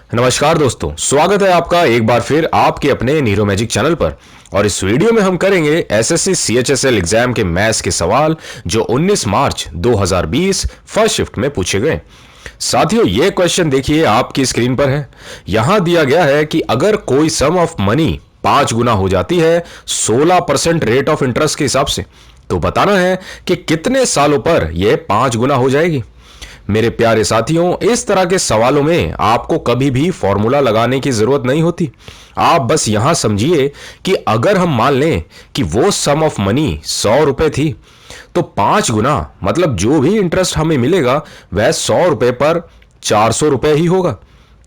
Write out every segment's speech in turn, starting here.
नमस्कार दोस्तों, स्वागत है आपका एक बार फिर आपके अपने नीरो मैजिक चैनल पर। और इस वीडियो में हम करेंगे एसएससी सीएचएसएल एग्जाम के मैथ्स के सवाल जो 19 मार्च 2020 फर्स्ट शिफ्ट में पूछे गए। साथियों, ये क्वेश्चन देखिए आपकी स्क्रीन पर है। यहां दिया गया है कि अगर कोई सम ऑफ मनी 5 गुना हो जाती है 16% रेट ऑफ इंटरेस्ट के हिसाब से, तो बताना है कि कितने सालों पर यह 5 गुना हो जाएगी। मेरे प्यारे साथियों, इस तरह के सवालों में आपको कभी भी फॉर्मूला लगाने की जरूरत नहीं होती। आप बस यहां समझिए कि अगर हम मान लें कि वो सम ऑफ मनी 100 रुपए थी, तो 5 गुना मतलब जो भी इंटरेस्ट हमें मिलेगा वह 100 रुपए पर 400 रुपए ही होगा।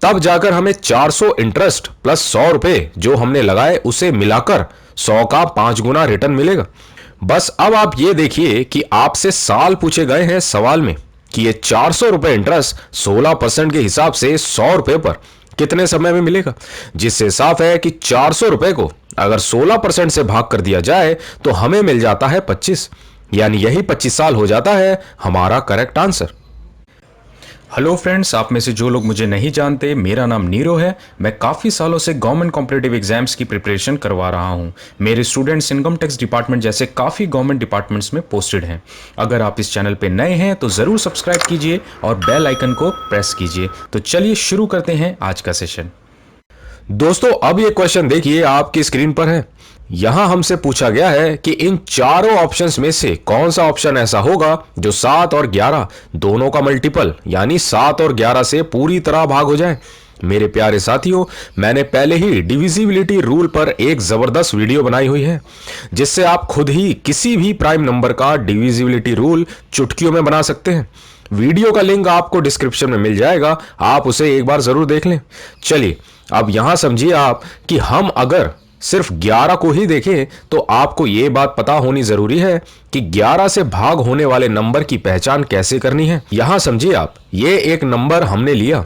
तब जाकर हमें 400 इंटरेस्ट प्लस 100 रुपए जो हमने लगाए उसे मिलाकर 100 का 5 गुना रिटर्न मिलेगा। बस अब आप ये देखिए कि आपसे साल पूछे गए हैं सवाल में कि ये 400 रुपए इंटरेस्ट 16% के हिसाब से 100 रुपए पर कितने समय में मिलेगा, जिससे साफ है कि 400 रुपए को अगर 16% से भाग कर दिया जाए तो हमें मिल जाता है 25, यानी यही 25 साल हो जाता है हमारा करेक्ट आंसर। हेलो फ्रेंड्स, आप में से जो लोग मुझे नहीं जानते, मेरा नाम नीरो है। मैं काफ़ी सालों से गवर्नमेंट कॉम्पिटिटिव एग्जाम्स की प्रिपरेशन करवा रहा हूं। मेरे स्टूडेंट्स इनकम टैक्स डिपार्टमेंट जैसे काफ़ी गवर्नमेंट डिपार्टमेंट्स में पोस्टेड हैं। अगर आप इस चैनल पे नए हैं तो ज़रूर सब्सक्राइब कीजिए और बेल आइकन को प्रेस कीजिए। तो चलिए शुरू करते हैं आज का सेशन। दोस्तों, अब ये क्वेश्चन देखिए आपकी स्क्रीन पर है। यहां हमसे पूछा गया है कि इन चारों ऑप्शंस में से कौन सा ऑप्शन ऐसा होगा जो 7 और 11 दोनों का मल्टीपल यानी 7 और 11 से पूरी तरह भाग हो जाए। मेरे प्यारे साथियों, मैंने पहले ही डिविजिबिलिटी रूल पर एक जबरदस्त वीडियो बनाई हुई है, जिससे आप खुद ही किसी भी प्राइम नंबर का डिविजिबिलिटी रूल चुटकियों में बना सकते हैं। वीडियो का लिंक आपको डिस्क्रिप्शन में मिल जाएगा, आप उसे एक बार जरूर देख लें। चलिए अब यहां समझिए आप कि हम अगर सिर्फ 11 को ही देखें तो आपको यह बात पता होनी जरूरी है कि 11 से भाग होने वाले नंबर की पहचान कैसे करनी है। यहां समझिए आप, ये एक नंबर हमने लिया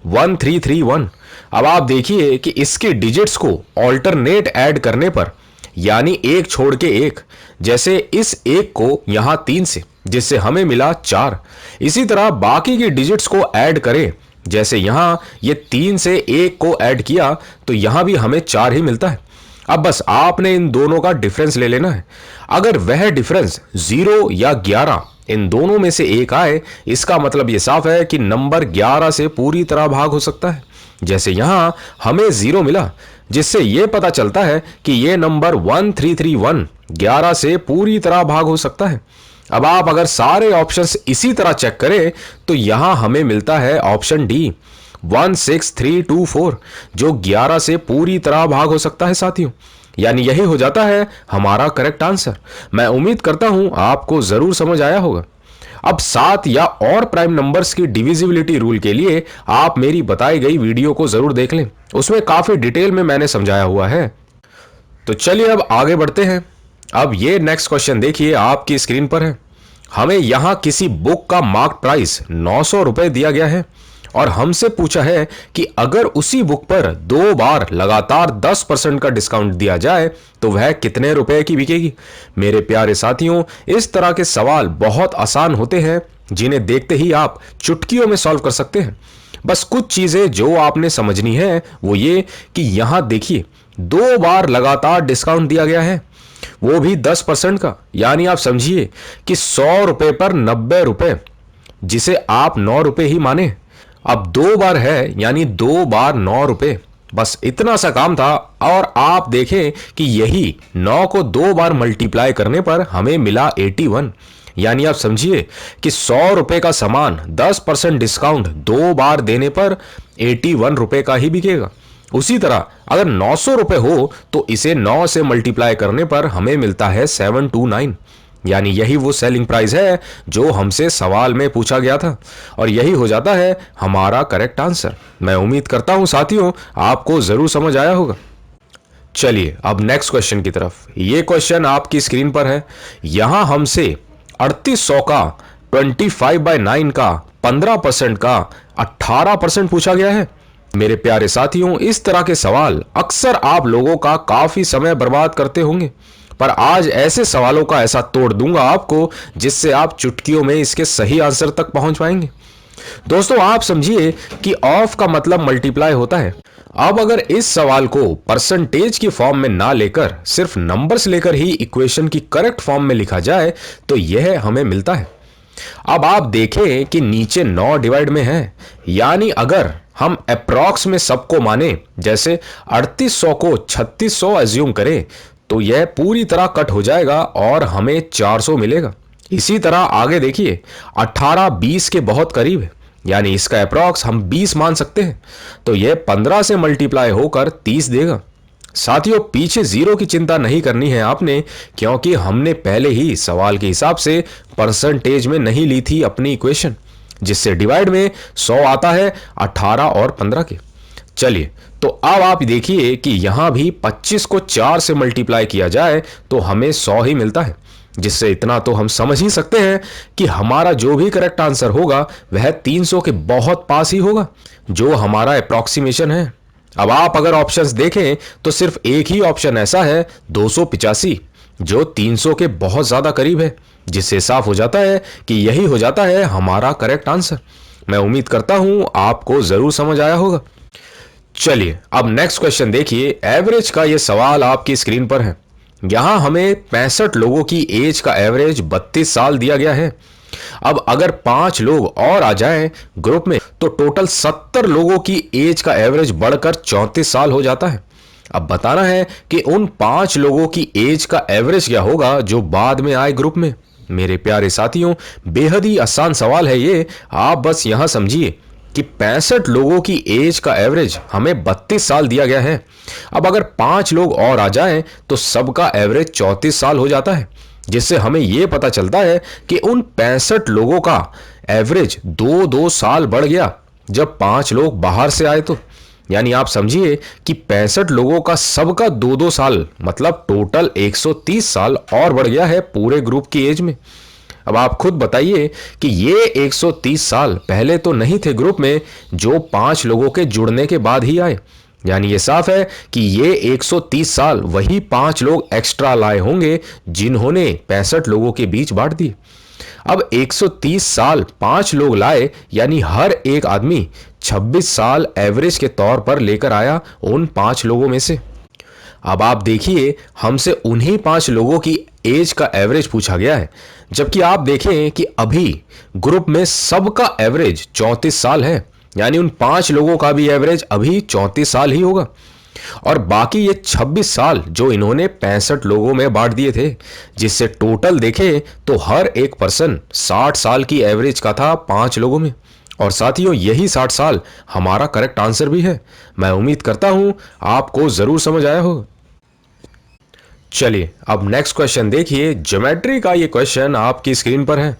1331। अब आप देखिए कि इसके डिजिट्स को ऑल्टरनेट ऐड करने पर यानी एक छोड़ के एक, जैसे इस एक को यहां 3 से, जिससे हमें मिला 4। इसी तरह बाकी के डिजिट्स को ऐड करें, जैसे यहां ये 3 से 1 को ऐड किया तो यहां भी हमें 4 ही मिलता है। अब बस आपने इन दोनों का डिफरेंस ले लेना है। अगर वह डिफरेंस 0 या 11 इन दोनों में से एक आए, इसका मतलब यह साफ है कि नंबर 11 से पूरी तरह भाग हो सकता है। जैसे यहां हमें 0 मिला, जिससे यह पता चलता है कि यह नंबर 1331 11 से पूरी तरह भाग हो सकता है। अब आप अगर सारे ऑप्शंस इसी तरह चेक करें तो यहां हमें मिलता है ऑप्शन डी 16324, जो 11 से पूरी तरह भाग हो सकता है साथियों। यानी यही हो जाता है हमारा करेक्ट आंसर। मैं उम्मीद करता हूं आपको जरूर समझ आया होगा। अब 7 या और प्राइम नंबर्स की डिविजिबिलिटी रूल के लिए आप मेरी बताई गई वीडियो को जरूर देख लें, उसमें काफी डिटेल में मैंने समझाया हुआ है। तो चलिए अब आगे बढ़ते हैं। अब ये नेक्स्ट क्वेश्चन देखिए आपकी स्क्रीन पर है। हमें यहां किसी बुक का मार्क प्राइस 900 रुपए दिया गया है और हमसे पूछा है कि अगर उसी बुक पर 2 बार लगातार 10% का डिस्काउंट दिया जाए तो वह कितने रुपए की बिकेगी। मेरे प्यारे साथियों, इस तरह के सवाल बहुत आसान होते हैं, जिन्हें देखते ही आप चुटकियों में सॉल्व कर सकते हैं। बस कुछ चीजें जो आपने समझनी है वो ये कि यहां देखिए 2 बार लगातार डिस्काउंट दिया गया है, वो भी 10% का, यानी आप समझिए कि 100 रुपए पर 90 रुपए, जिसे आप 9 रुपए ही माने। अब 2 बार है यानी 2 बार 9 रुपए, बस इतना सा काम था। और आप देखें कि यही 9 को 2 बार मल्टीप्लाई करने पर हमें मिला 81, यानी आप समझिए कि 100 रुपए का सामान 10% डिस्काउंट 2 बार देने पर 81 रुपए का ही बिकेगा। उसी तरह अगर 900 रुपए हो तो इसे 9 से मल्टीप्लाई करने पर हमें मिलता है 729, यानी यही वो सेलिंग प्राइस है जो हमसे सवाल में पूछा गया था, और यही हो जाता है हमारा करेक्ट आंसर। मैं उम्मीद करता हूं साथियों आपको जरूर समझ आया होगा। चलिए अब नेक्स्ट क्वेश्चन की तरफ। ये क्वेश्चन आपकी स्क्रीन पर है। यहां हमसे 3800 का 25/9 का 15% का 18% पूछा गया है। मेरे प्यारे साथियों, इस तरह के सवाल अक्सर आप लोगों का काफी समय बर्बाद करते होंगे, पर आज ऐसे सवालों का ऐसा तोड़ दूंगा आपको जिससे आप चुटकियों में इसके सही आंसर तक पहुंच पाएंगे। दोस्तों आप समझिए कि ऑफ का मतलब मल्टीप्लाई होता है। अब अगर इस सवाल को परसेंटेज की फॉर्म में ना लेकर सिर्फ नंबर्स लेकर ही इक्वेशन की करेक्ट फॉर्म में लिखा जाए तो यह हमें मिलता है। अब आप देखें कि नीचे 9 डिवाइड में है, यानी अगर हम अप्रॉक्स में सबको माने, जैसे 3800 को 3600 एज्यूम करें, तो यह पूरी तरह कट हो जाएगा और हमें 400 मिलेगा। इसी तरह आगे देखिए, 18 20 के बहुत करीब है, यानी इसका अप्रॉक्स हम 20 मान सकते हैं, तो यह 15 से मल्टीप्लाई होकर 30 देगा। साथियों पीछे जीरो की चिंता नहीं करनी है आपने, क्योंकि हमने पहले ही सवाल के हिसाब से परसेंटेज में नहीं ली थी अपनी इक्वेशन, जिससे डिवाइड में 100 आता है 18 और 15 के। चलिए तो अब आप देखिए कि यहां भी 25 को 4 से मल्टीप्लाई किया जाए तो हमें 100 ही मिलता है, जिससे इतना तो हम समझ ही सकते हैं कि हमारा जो भी करेक्ट आंसर होगा वह 300 के बहुत पास ही होगा, जो हमारा अप्रॉक्सीमेशन है। अब आप अगर ऑप्शंस देखें तो सिर्फ एक ही ऑप्शन ऐसा है 285, जो 300 के बहुत ज्यादा करीब है, जिससे साफ हो जाता है कि यही हो जाता है हमारा करेक्ट आंसर। मैं उम्मीद करता हूं आपको जरूर समझ आया होगा। चलिए अब नेक्स्ट क्वेश्चन देखिए। एवरेज का यह सवाल आपकी स्क्रीन पर है। यहां हमें 65 लोगों की एज का एवरेज 32 साल दिया गया है। अब अगर 5 लोग और आ जाएं ग्रुप में तो टोटल 70 लोगों की एज का एवरेज बढ़कर 34 साल हो जाता है। अब बताना है कि उन 5 लोगों की एज का एवरेज क्या होगा जो बाद में आए ग्रुप में। मेरे प्यारे साथियों बेहद ही आसान सवाल है ये। आप बस यहां समझिए कि 65 लोगों की एज का एवरेज हमें 32 साल दिया गया है। अब अगर 5 लोग और आ जाएं तो सबका एवरेज 34 साल हो जाता है, जिससे हमें यह पता चलता है कि उन 65 लोगों का एवरेज 2-2 साल बढ़ गया जब 5 लोग बाहर से आए तो। यानी आप समझिए कि 65 लोगों का सबका 2-2 साल मतलब टोटल 130 साल और बढ़ गया है पूरे ग्रुप की एज में। अब आप खुद बताइए कि ये 130 साल पहले तो नहीं थे ग्रुप में, जो 5 लोगों के जुड़ने के बाद ही आए। यानी ये साफ है कि ये 130 साल वही 5 लोग एक्स्ट्रा लाए होंगे जिन्होंने 65 लोगों के बीच बांट दी। अब 130 साल 5 लोग लाए, यानी हर एक आदमी 26 साल एवरेज के तौर पर लेकर आया उन 5 लोगों में से। अब आप देखिए हमसे उन्हीं 5 लोगों की एज का एवरेज पूछा गया है, जबकि आप देखें कि अभी ग्रुप में सबका एवरेज 34 साल है। यानी उन 5 लोगों का भी एवरेज अभी 34 साल ही होगा, और बाकी ये 26 साल जो इन्होंने 65 लोगों में बांट दिए थे, जिससे टोटल देखें तो हर एक पर्सन 60 साल की एवरेज का था 5 लोगों में। और साथियों यही 60 साल हमारा करेक्ट आंसर भी है। मैं उम्मीद करता हूं आपको जरूर समझ आया होगा। चलिए अब नेक्स्ट क्वेश्चन देखिए। ज्योमेट्री का ये क्वेश्चन आपकी स्क्रीन पर है।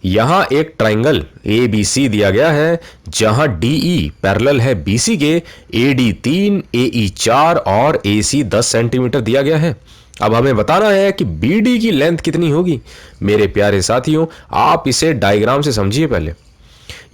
यहां एक ट्राइंगल ABC दिया गया है, जहां DE पैरेलल है BC के, AD 3, AE 4 और AC 10 सेंटीमीटर दिया गया है। अब हमें बताना है कि BD की लेंथ कितनी होगी। मेरे प्यारे साथियों आप इसे डायग्राम से समझिए पहले।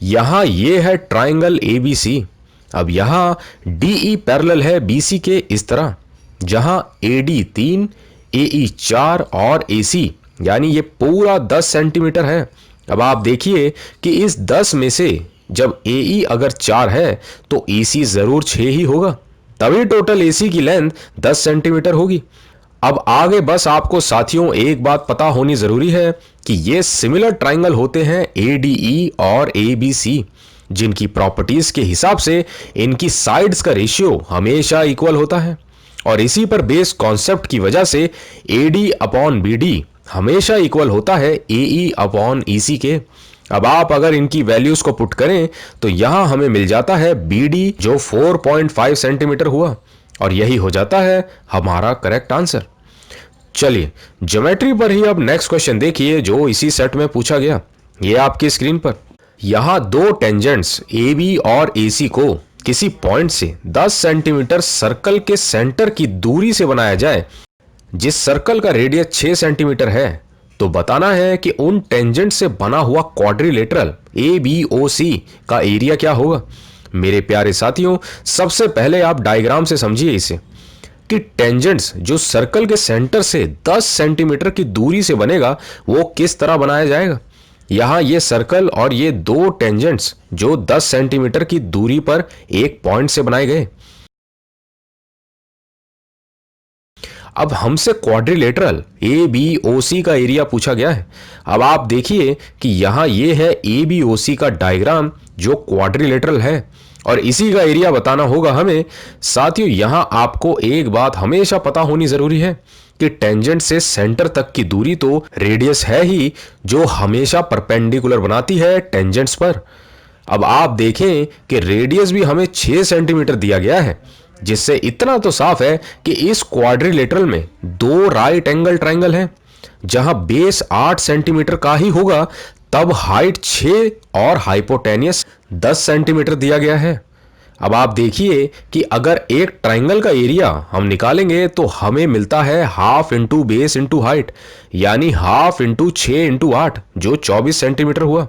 यहां ये है ट्राइंगल ABC। अब यहां DE पैरेलल है BC के इस तरह, जहां AD 3, AE 4 और AC यानी ये पूरा 10 सेंटीमीटर है। अब आप देखिए कि इस 10 में से जब AE अगर 4 है तो AC जरूर 6 ही होगा, तभी टोटल AC की लेंथ 10 सेंटीमीटर होगी। अब आगे बस आपको साथियों एक बात पता होनी जरूरी है कि ये सिमिलर ट्राइंगल होते हैं ADE और ABC, जिनकी प्रॉपर्टीज के हिसाब से इनकी साइड्स का रेशियो हमेशा इक्वल होता है। और इसी पर बेस कॉन्सेप्ट की वजह से AD अपॉन BD हमेशा इक्वल होता है AE अपॉन EC के। अब आप अगर इनकी वैल्यूज को पुट करें तो यहां हमें मिल जाता है BD जो 4.5 सेंटीमीटर हुआ, और यही हो जाता है हमारा करेक्ट आंसर। चलिए ज्योमेट्री पर ही अब नेक्स्ट क्वेश्चन देखिए जो इसी सेट में पूछा गया। ये आपकी स्क्रीन पर। यहां दो टेंजेंट्स AB और AC को किसी पॉइंट से 10 सेंटीमीटर सर्कल के सेंटर की दूरी से बनाया जाए, जिस सर्कल का रेडियस 6 सेंटीमीटर है, तो बताना है कि उन टेंजेंट से बना हुआ क्वाड्रिलेटरल ABOC का एरिया क्या होगा। मेरे प्यारे साथियों सबसे पहले आप डायग्राम से समझिए इसे कि टेंजेंट्स जो सर्कल के सेंटर से 10 सेंटीमीटर की दूरी से बनेगा वो किस तरह बनाया जाएगा। यहां ये सर्कल और ये दो टेंजेंट्स जो 10 सेंटीमीटर की दूरी पर एक पॉइंट से बनाए गए। अब हमसे क्वाड्रिलेटरल ABOC का एरिया पूछा गया है। अब आप देखिए कि यहां ये है ABOC का डायग्राम जो क्वाड्रिलेटरल है और इसी का एरिया बताना होगा हमें। साथियों, यहां आपको एक बात हमेशा पता होनी जरूरी है कि टेंजेंट से सेंटर तक की दूरी तो रेडियस है ही जो हमेशा परपेंडिकुलर बनाती है टेंजेंट्स पर। अब आप देखें कि रेडियस भी हमें 6 सेंटीमीटर दिया गया है, जिससे इतना तो साफ है कि इस क्वाड्रिलेटरल में दो राइट एंगल ट्रायंगल हैं। जहां बेस 8 सेंटीमीटर का ही होगा तब हाइट 6 और हाइपोटेनियस 10 सेंटीमीटर दिया गया है। अब आप देखिए कि अगर एक ट्रायंगल का एरिया हम निकालेंगे तो हमें मिलता है half into base into height, यानी हाफ इंटू 6 इंटू 8 जो 24 सेंटीमीटर हुआ।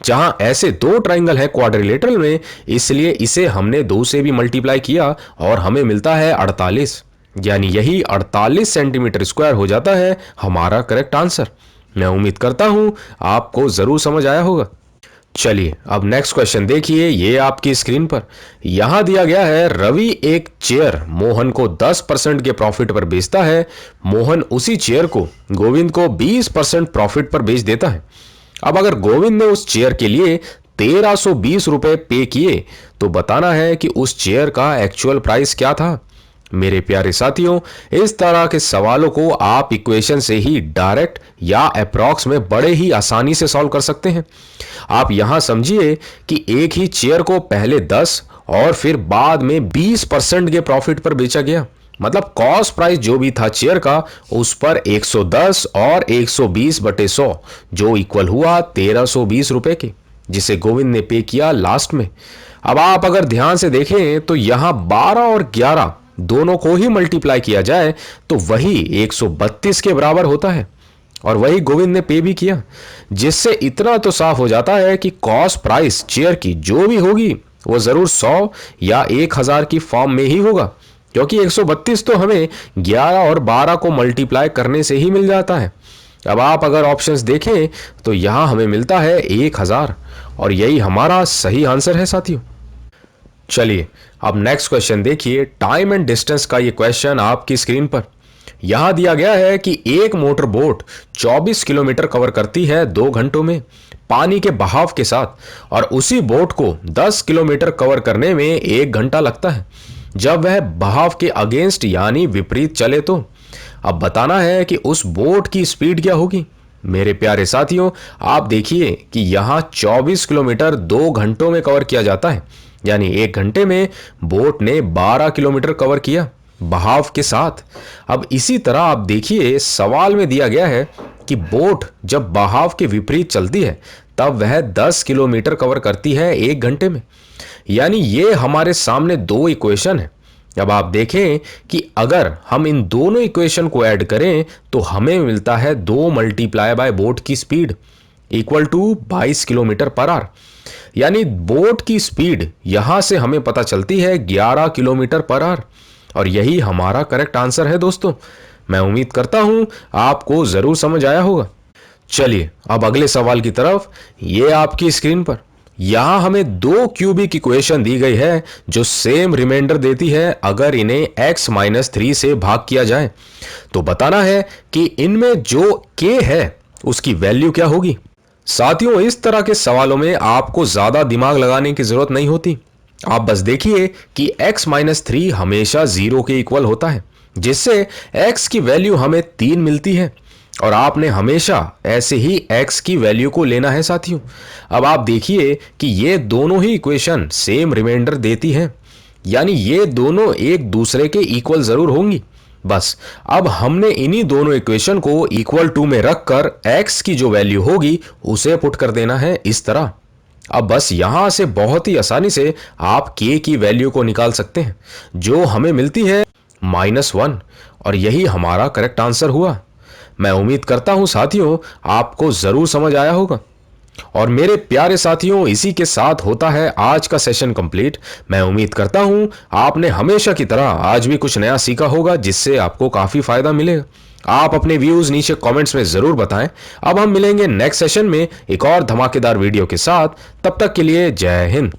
जहां ऐसे दो ट्रायंगल है क्वाड्रिलेटरल में, इसलिए इसे हमने 2 से भी मल्टीप्लाई किया और हमें मिलता है 48, यानी यही 48 सेंटीमीटर स्क्वायर हो जाता है हमारा करेक्ट आंसर। मैं उम्मीद करता हूं आपको जरूर समझ आया होगा। चलिए अब नेक्स्ट क्वेश्चन देखिए, ये आपकी स्क्रीन पर यहां दिया गया है। रवि एक चेयर मोहन को 10% के प्रॉफिट पर बेचता है। मोहन उसी चेयर को गोविंद को 20% प्रॉफिट पर बेच देता है। अब अगर गोविंद ने उस चेयर के लिए 1320 रुपए पे किए तो बताना है कि उस चेयर का एक्चुअल प्राइस क्या था। मेरे प्यारे साथियों, इस तरह के सवालों को आप इक्वेशन से ही डायरेक्ट या अप्रॉक्स में बड़े ही आसानी से सॉल्व कर सकते हैं। आप यहां समझिए कि एक ही चेयर को पहले 10 और फिर बाद में 20% के प्रॉफिट पर बेचा गया। मतलब कॉस्ट प्राइस जो भी था चेयर का उस पर 110 और 120/100 जो इक्वल हुआ 1320 रुपए के, जिसे गोविंद ने पे किया लास्ट में। अब आप अगर ध्यान से देखें तो यहां 12 और 11 दोनों को ही मल्टीप्लाई किया जाए तो वही 132 के बराबर होता है और वही गोविंद ने पे भी किया, जिससे इतना तो साफ हो जाता है कि कॉस्ट प्राइस चेयर की जो भी होगी वो जरूर 100 या 1000 की फॉर्म में ही होगा, क्योंकि 132 तो हमें 11 और 12 को मल्टीप्लाई करने से ही मिल जाता है। अब आप अगर ऑप्शंस देखें तो यहां हमें मिलता है 1000 और यही हमारा सही आंसर है साथियों। चलिए अब नेक्स्ट क्वेश्चन देखिए, टाइम एंड डिस्टेंस का ये क्वेश्चन आपकी स्क्रीन पर यहां दिया गया है कि एक मोटर बोट 24 किलोमीटर कवर करती है 2 घंटों में पानी के बहाव के साथ, और उसी बोट को 10 किलोमीटर कवर करने में 1 घंटा लगता है जब वह बहाव के अगेंस्ट यानी विपरीत चले तो। अब बताना है कि उस बोट की स्पीड क्या होगी। मेरे प्यारे साथियों, आप देखिए कि यहां 24 किलोमीटर 2 घंटों में कवर किया जाता है, यानी 1 घंटे में बोट ने 12 किलोमीटर कवर किया बहाव के साथ। अब इसी तरह आप देखिए सवाल में दिया गया है कि बोट जब बहाव के विपरीत चलती है तब वह 10 किलोमीटर कवर करती है 1 घंटे में, यानी ये हमारे सामने दो इक्वेशन है। अब आप देखें कि अगर हम इन दोनों इक्वेशन को ऐड करें तो हमें मिलता है 2 मल्टीप्लाई बाय बोट की speed equal to 22 kilometre per hour, यानी बोट की स्पीड यहां से हमें पता चलती है 11 किलोमीटर पर आवर और यही हमारा करेक्ट आंसर है दोस्तों। मैं उम्मीद करता हूं आपको जरूर समझ आया होगा। चलिए अब अगले सवाल की तरफ, ये आपकी स्क्रीन पर यहां हमें 2 क्यूबिक इक्वेशन दी गई है जो सेम रिमाइंडर देती है अगर इन्हें x-3 से भाग किया जाए। तो बताना है कि इनमें जो k है उसकी वैल्यू क्या होगी। साथियों, इस तरह के सवालों में आपको ज्यादा दिमाग लगाने की जरूरत नहीं होती। आप बस देखिए कि x-3 हमेशा 0 के इक्वल होता है, जिससे x की वैल्यू हमें 3 मिलती है और आपने हमेशा ऐसे ही x की वैल्यू को लेना है साथियों। अब आप देखिए कि ये दोनों ही इक्वेशन सेम रिमाइंडर देती हैं, यानी ये दोनों एक दूसरे के इक्वल जरूर होंगी। बस अब हमने इन्हीं दोनों इक्वेशन को इक्वल टू में रखकर x की जो वैल्यू होगी उसे पुट कर देना है इस तरह। अब बस यहां से बहुत ही आसानी से आप k की वैल्यू को निकाल सकते हैं जो हमें मिलती है -1 और यही हमारा करेक्ट आंसर हुआ। मैं उम्मीद करता हूं साथियों आपको जरूर समझ आया होगा। और मेरे प्यारे साथियों, इसी के साथ होता है आज का सेशन कंप्लीट। मैं उम्मीद करता हूं आपने हमेशा की तरह आज भी कुछ नया सीखा होगा जिससे आपको काफी फायदा मिलेगा। आप अपने व्यूज नीचे कमेंट्स में जरूर बताएं। अब हम मिलेंगे नेक्स्ट सेशन में एक और धमाकेदार वीडियो के साथ। तब तक के लिए जय हिंद।